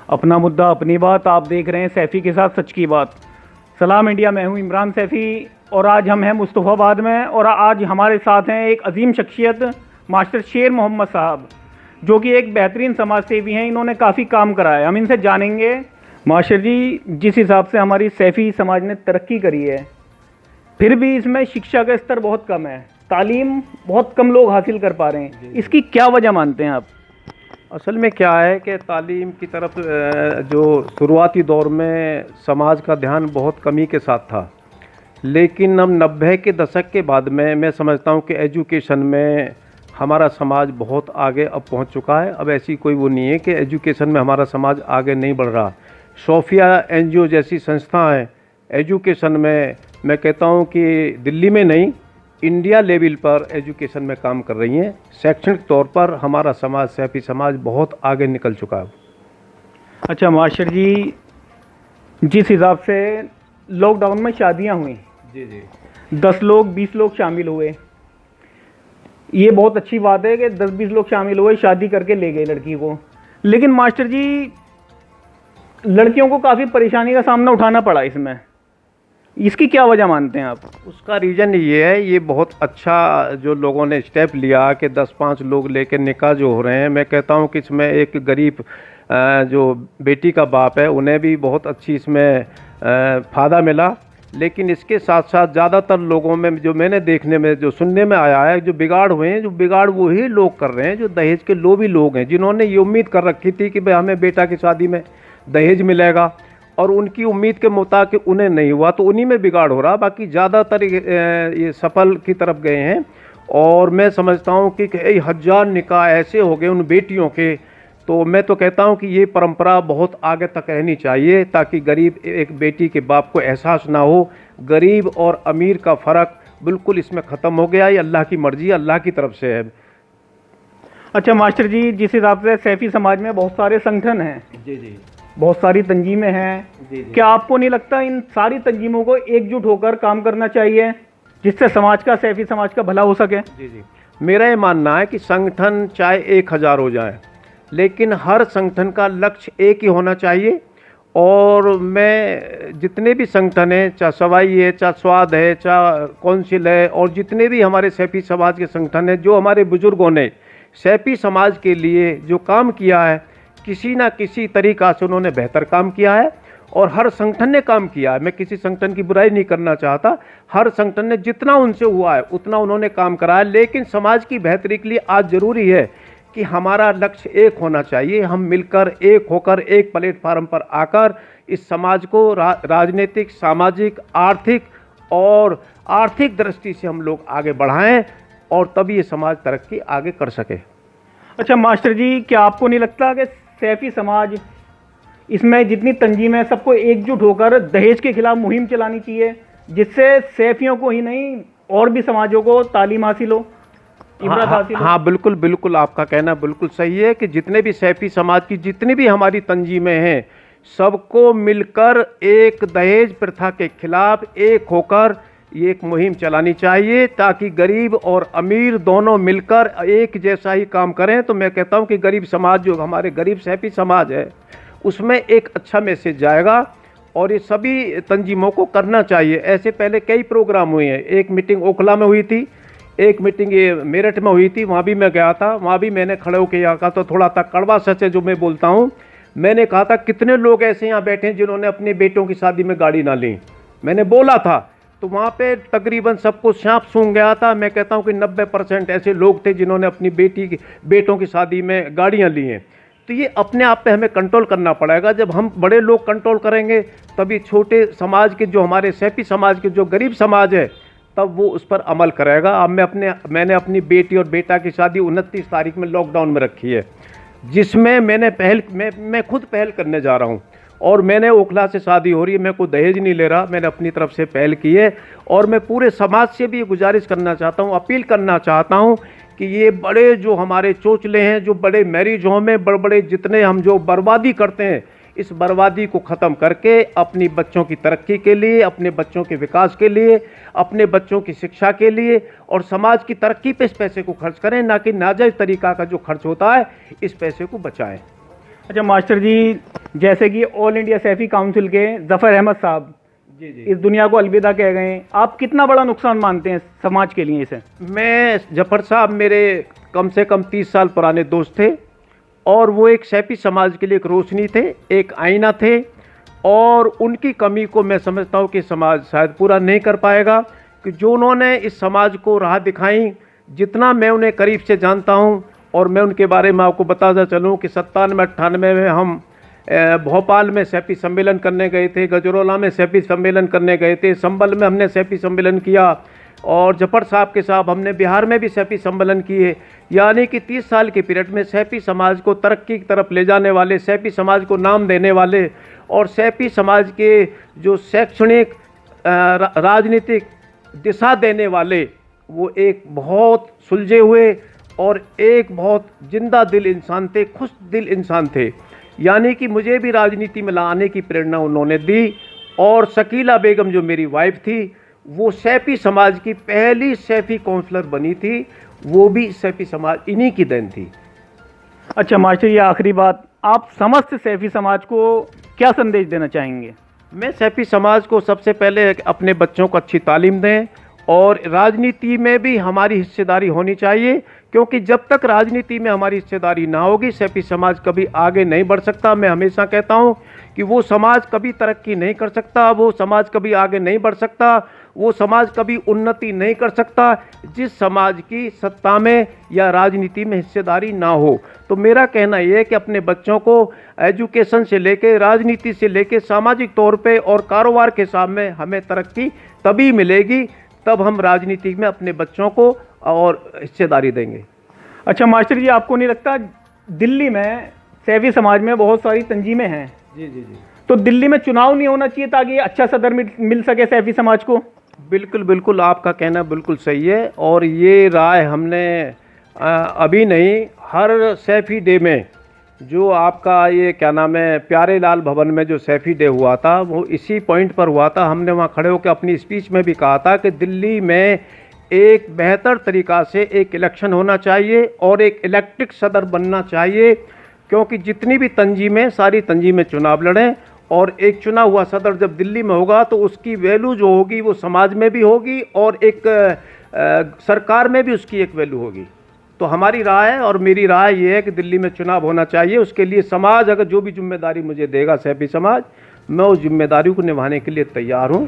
अपना मुद्दा अपनी बात। आप देख रहे हैं सैफ़ी के साथ सच की बात। सलाम इंडिया, मैं हूं इमरान सैफ़ी और आज हम हैं मुस्तफ़ाबाद में और आज हमारे साथ हैं एक अजीम शख्सियत मास्टर शेर मोहम्मद साहब, जो कि एक बेहतरीन समाज सेवी हैं। इन्होंने काफ़ी काम करा है, हम इनसे जानेंगे। मास्टर जी, जिस हिसाब से हमारी सैफ़ी समाज ने तरक्की करी है, फिर भी इसमें शिक्षा का स्तर बहुत कम है, तालीम बहुत कम लोग हासिल कर पा रहे हैं। इसकी क्या वजह मानते हैं आप? असल में क्या है कि तालीम की तरफ जो शुरुआती दौर में समाज का ध्यान बहुत कमी के साथ था, लेकिन अब 90 के दशक के बाद में मैं समझता हूँ कि एजुकेशन में हमारा समाज बहुत आगे अब पहुँच चुका है। अब ऐसी कोई वो नहीं है कि एजुकेशन में हमारा समाज आगे नहीं बढ़ रहा। सोफिया एनजीओ जैसी संस्थाएं एजुकेशन में, मैं कहता हूँ कि दिल्ली में नहीं, इंडिया लेवल पर एजुकेशन में काम कर रही हैं। शैक्षणिक तौर पर हमारा समाज, सैफी समाज, बहुत आगे निकल चुका है। अच्छा मास्टर जी, जिस हिसाब से लॉकडाउन में शादियां हुई, जी 10 लोग 20 लोग शामिल हुए, ये बहुत अच्छी बात है कि 10-20 लोग शामिल हुए, शादी करके ले गए लड़की को। लेकिन मास्टर जी, लड़कियों को काफ़ी परेशानी का सामना उठाना पड़ा इसमें। इसकी क्या वजह मानते हैं आप? उसका रीज़न ये है, ये बहुत अच्छा जो लोगों ने स्टेप लिया कि 10-5 लोग लेकर निकाह जो हो रहे हैं। मैं कहता हूँ कि इसमें एक गरीब जो बेटी का बाप है, उन्हें भी बहुत अच्छी इसमें फ़ायदा मिला। लेकिन इसके साथ साथ ज़्यादातर लोगों में जो मैंने देखने में, जो सुनने में आया है, जो बिगाड़ हुए हैं, जो बिगाड़ वही लोग कर रहे हैं जो दहेज के लोभी लोग हैं, जिन्होंने ये उम्मीद कर रखी थी कि भाई हमें बेटा की शादी में दहेज मिलेगा और उनकी उम्मीद के मुताबिक उन्हें नहीं हुआ, तो उन्हीं में बिगाड़ हो रहा। बाकी ज़्यादातर ये सफल की तरफ गए हैं। और मैं समझता हूँ कि कई हज़ार निकाह ऐसे हो गए उन बेटियों के। तो मैं तो कहता हूँ कि ये परंपरा बहुत आगे तक रहनी चाहिए, ताकि गरीब एक बेटी के बाप को एहसास ना हो। गरीब और अमीर का फ़र्क बिल्कुल इसमें ख़त्म हो गया। ये अल्लाह की मर्ज़ी, अल्लाह की तरफ से है। अच्छा मास्टर जी, जिस हिसाब से सैफी समाज में बहुत सारे संगठन हैं, जी बहुत सारी तंजीमें हैं, क्या आपको नहीं लगता इन सारी तंजीमों को एकजुट होकर काम करना चाहिए, जिससे समाज का, सैफी समाज का भला हो सके? जी मेरा ये मानना है कि संगठन चाहे 1000 हो जाए, लेकिन हर संगठन का लक्ष्य एक ही होना चाहिए। और मैं जितने भी संगठन हैं, चाहे सवाई है, चाहे स्वाद है, चाहे कौंसिल है, और जितने भी हमारे सैफी समाज के संगठन हैं, जो हमारे बुजुर्गों ने सैफी समाज के लिए जो काम किया है, किसी ना किसी तरीक़ा से उन्होंने बेहतर काम किया है। और हर संगठन ने काम किया है, मैं किसी संगठन की बुराई नहीं करना चाहता। हर संगठन ने जितना उनसे हुआ है उतना उन्होंने काम करा है। लेकिन समाज की बेहतरी के लिए आज ज़रूरी है कि हमारा लक्ष्य एक होना चाहिए। हम मिलकर, एक होकर, एक प्लेटफार्म पर आकर इस समाज को राजनीतिक, सामाजिक, आर्थिक दृष्टि से हम लोग आगे बढ़ाएं, और तभी ये समाज तरक्की आगे कर सके। अच्छा मास्टर जी, क्या आपको नहीं लगता कि सैफी समाज, इसमें जितनी तंजीम है, सबको एकजुट होकर दहेज के खिलाफ मुहिम चलानी चाहिए, जिससे सैफियों को ही नहीं और भी समाजों को तालीम हासिल हो, इबरत हासिल हो? हाँ बिल्कुल आपका कहना बिल्कुल सही है कि जितने भी सैफी समाज की जितनी भी हमारी तंजीमें हैं, सबको मिलकर एक दहेज प्रथा के खिलाफ एक होकर ये एक मुहिम चलानी चाहिए, ताकि गरीब और अमीर दोनों मिलकर एक जैसा ही काम करें। तो मैं कहता हूं कि गरीब समाज, जो हमारे गरीब सैफी समाज है, उसमें एक अच्छा मैसेज जाएगा और ये सभी तंजीमों को करना चाहिए। ऐसे पहले कई प्रोग्राम हुए हैं। एक मीटिंग ओखला में हुई थी, एक मीटिंग ये मेरठ में हुई थी, वहाँ भी मैं गया था। वहाँ भी मैंने खड़े होकर यहाँ कहा, तो थोड़ा सा कड़वा सच है जो मैं बोलता हूँ। मैंने कहा था कितने लोग ऐसे यहाँ बैठे हैं जिन्होंने अपने बेटों की शादी में गाड़ी ना ली, मैंने बोला था। तो वहाँ पे तकरीबन सबको सांप सूंघ गया था। मैं कहता हूँ कि 90% ऐसे लोग थे जिन्होंने अपनी बेटों की शादी में गाड़ियाँ ली हैं। तो ये अपने आप पे हमें कंट्रोल करना पड़ेगा। जब हम बड़े लोग कंट्रोल करेंगे, तभी छोटे समाज के, जो हमारे सैफी समाज के जो गरीब समाज है, तब वो उस पर अमल करेगा। अब मैंने अपनी बेटी और बेटा की शादी 29 तारीख में लॉकडाउन में रखी है, जिसमें मैं खुद पहल करने जा रहा हूँ। और मैंने ओखला से शादी हो रही है, मैं कोई दहेज नहीं ले रहा, मैंने अपनी तरफ से पहल की है। और मैं पूरे समाज से भी गुजारिश करना चाहता हूँ, अपील करना चाहता हूँ कि ये बड़े जो हमारे चोचले हैं, जो बड़े मैरिज होम में बड़े जितने हम जो बर्बादी करते हैं, इस बर्बादी को ख़त्म करके अपनी बच्चों की तरक्की के लिए, अपने बच्चों के विकास के लिए, अपने बच्चों की शिक्षा के लिए और समाज की तरक्की पे इस पैसे को खर्च करें, ना कि नाजायज़ तरीक़ा का जो खर्च होता है, इस पैसे को बचाएं। अच्छा मास्टर जी, जैसे कि ऑल इंडिया सैफ़ी काउंसिल के ज़फ़र अहमद साहब जी जी। इस दुनिया को अलविदा कह गए हैं, आप कितना बड़ा नुकसान मानते हैं समाज के लिए इसे? मैं जफर साहब मेरे कम से कम 30 साल पुराने दोस्त थे और वो एक सैफी समाज के लिए एक रोशनी थे, एक आईना थे, और उनकी कमी को मैं समझता हूँ कि समाज शायद पूरा नहीं कर पाएगा, कि जो उन्होंने इस समाज को राह दिखाई, जितना मैं उन्हें करीब से जानता हूँ। और मैं उनके बारे में आपको बताता चलूँ कि 97-98 में हम भोपाल में सैफी सम्मेलन करने गए थे, गजरौला में सैफी सम्मेलन करने गए थे, संभल में हमने सैफी सम्मेलन किया, और जफर साहब के साथ हमने बिहार में भी सैफी सम्मेलन किए। यानी कि 30 साल के पीरियड में सैफी समाज को तरक्की की तरफ ले जाने वाले, सैफी समाज को नाम देने वाले, और सैफी समाज के जो शैक्षणिक राजनीतिक दिशा देने वाले, वो एक बहुत सुलझे हुए और एक बहुत जिंदा दिल इंसान थे, खुश दिल इंसान थे। यानी कि मुझे भी राजनीति में लाने की प्रेरणा उन्होंने दी। और शकीला बेगम जो मेरी वाइफ थी, वो सैफी समाज की पहली सैफी काउंसलर बनी थी, वो भी सैफी समाज इन्हीं की देन थी। अच्छा मास्टर, ये आखिरी बात, आप समस्त सैफी समाज को क्या संदेश देना चाहेंगे? मैं सैफी समाज को सबसे पहले अपने बच्चों को अच्छी तालीम दें, और राजनीति में भी हमारी हिस्सेदारी होनी चाहिए, क्योंकि जब तक राजनीति में हमारी हिस्सेदारी ना होगी, सैफी समाज कभी आगे नहीं बढ़ सकता। मैं हमेशा कहता हूं कि वो समाज कभी तरक्की नहीं कर सकता, वो समाज कभी आगे नहीं बढ़ सकता, वो समाज कभी उन्नति नहीं कर सकता जिस समाज की सत्ता में या राजनीति में हिस्सेदारी ना हो। तो मेरा कहना यह है कि अपने बच्चों को एजुकेशन से लेके, राजनीति से लेके, सामाजिक तौर पे और कारोबार के सामने हमें तरक्की तभी मिलेगी, तब हम राजनीति में अपने बच्चों को और हिस्सेदारी देंगे। अच्छा मास्टर जी, आपको नहीं लगता दिल्ली में सैफी समाज में बहुत सारी तंजीमें हैं? जी जी जी। तो दिल्ली में चुनाव नहीं होना चाहिए ताकि अच्छा सदर मिल सके सैफी समाज को? बिल्कुल बिल्कुल, आपका कहना बिल्कुल सही है, और ये राय हमने अभी नहीं, हर सैफी डे में, जो आपका ये क्या नाम है, प्यारे लाल भवन में जो सैफी डे हुआ था, वो इसी पॉइंट पर हुआ था। हमने वहाँ खड़े होकर अपनी स्पीच में भी कहा था कि दिल्ली में एक बेहतर तरीक़ा से एक इलेक्शन होना चाहिए और एक इलेक्टेड सदर बनना चाहिए, क्योंकि जितनी भी तंजीमें, सारी तंजीमें चुनाव लड़ें, और एक चुना हुआ सदर जब दिल्ली में होगा तो उसकी वैल्यू जो होगी वो समाज में भी होगी, और एक सरकार में भी उसकी एक वैल्यू होगी। तो हमारी राय और मेरी राय ये है कि दिल्ली में चुनाव होना चाहिए। उसके लिए समाज अगर जो भी जिम्मेदारी मुझे देगा, सैफी समाज, मैं उस जिम्मेदारी को निभाने के लिए तैयार हूँ।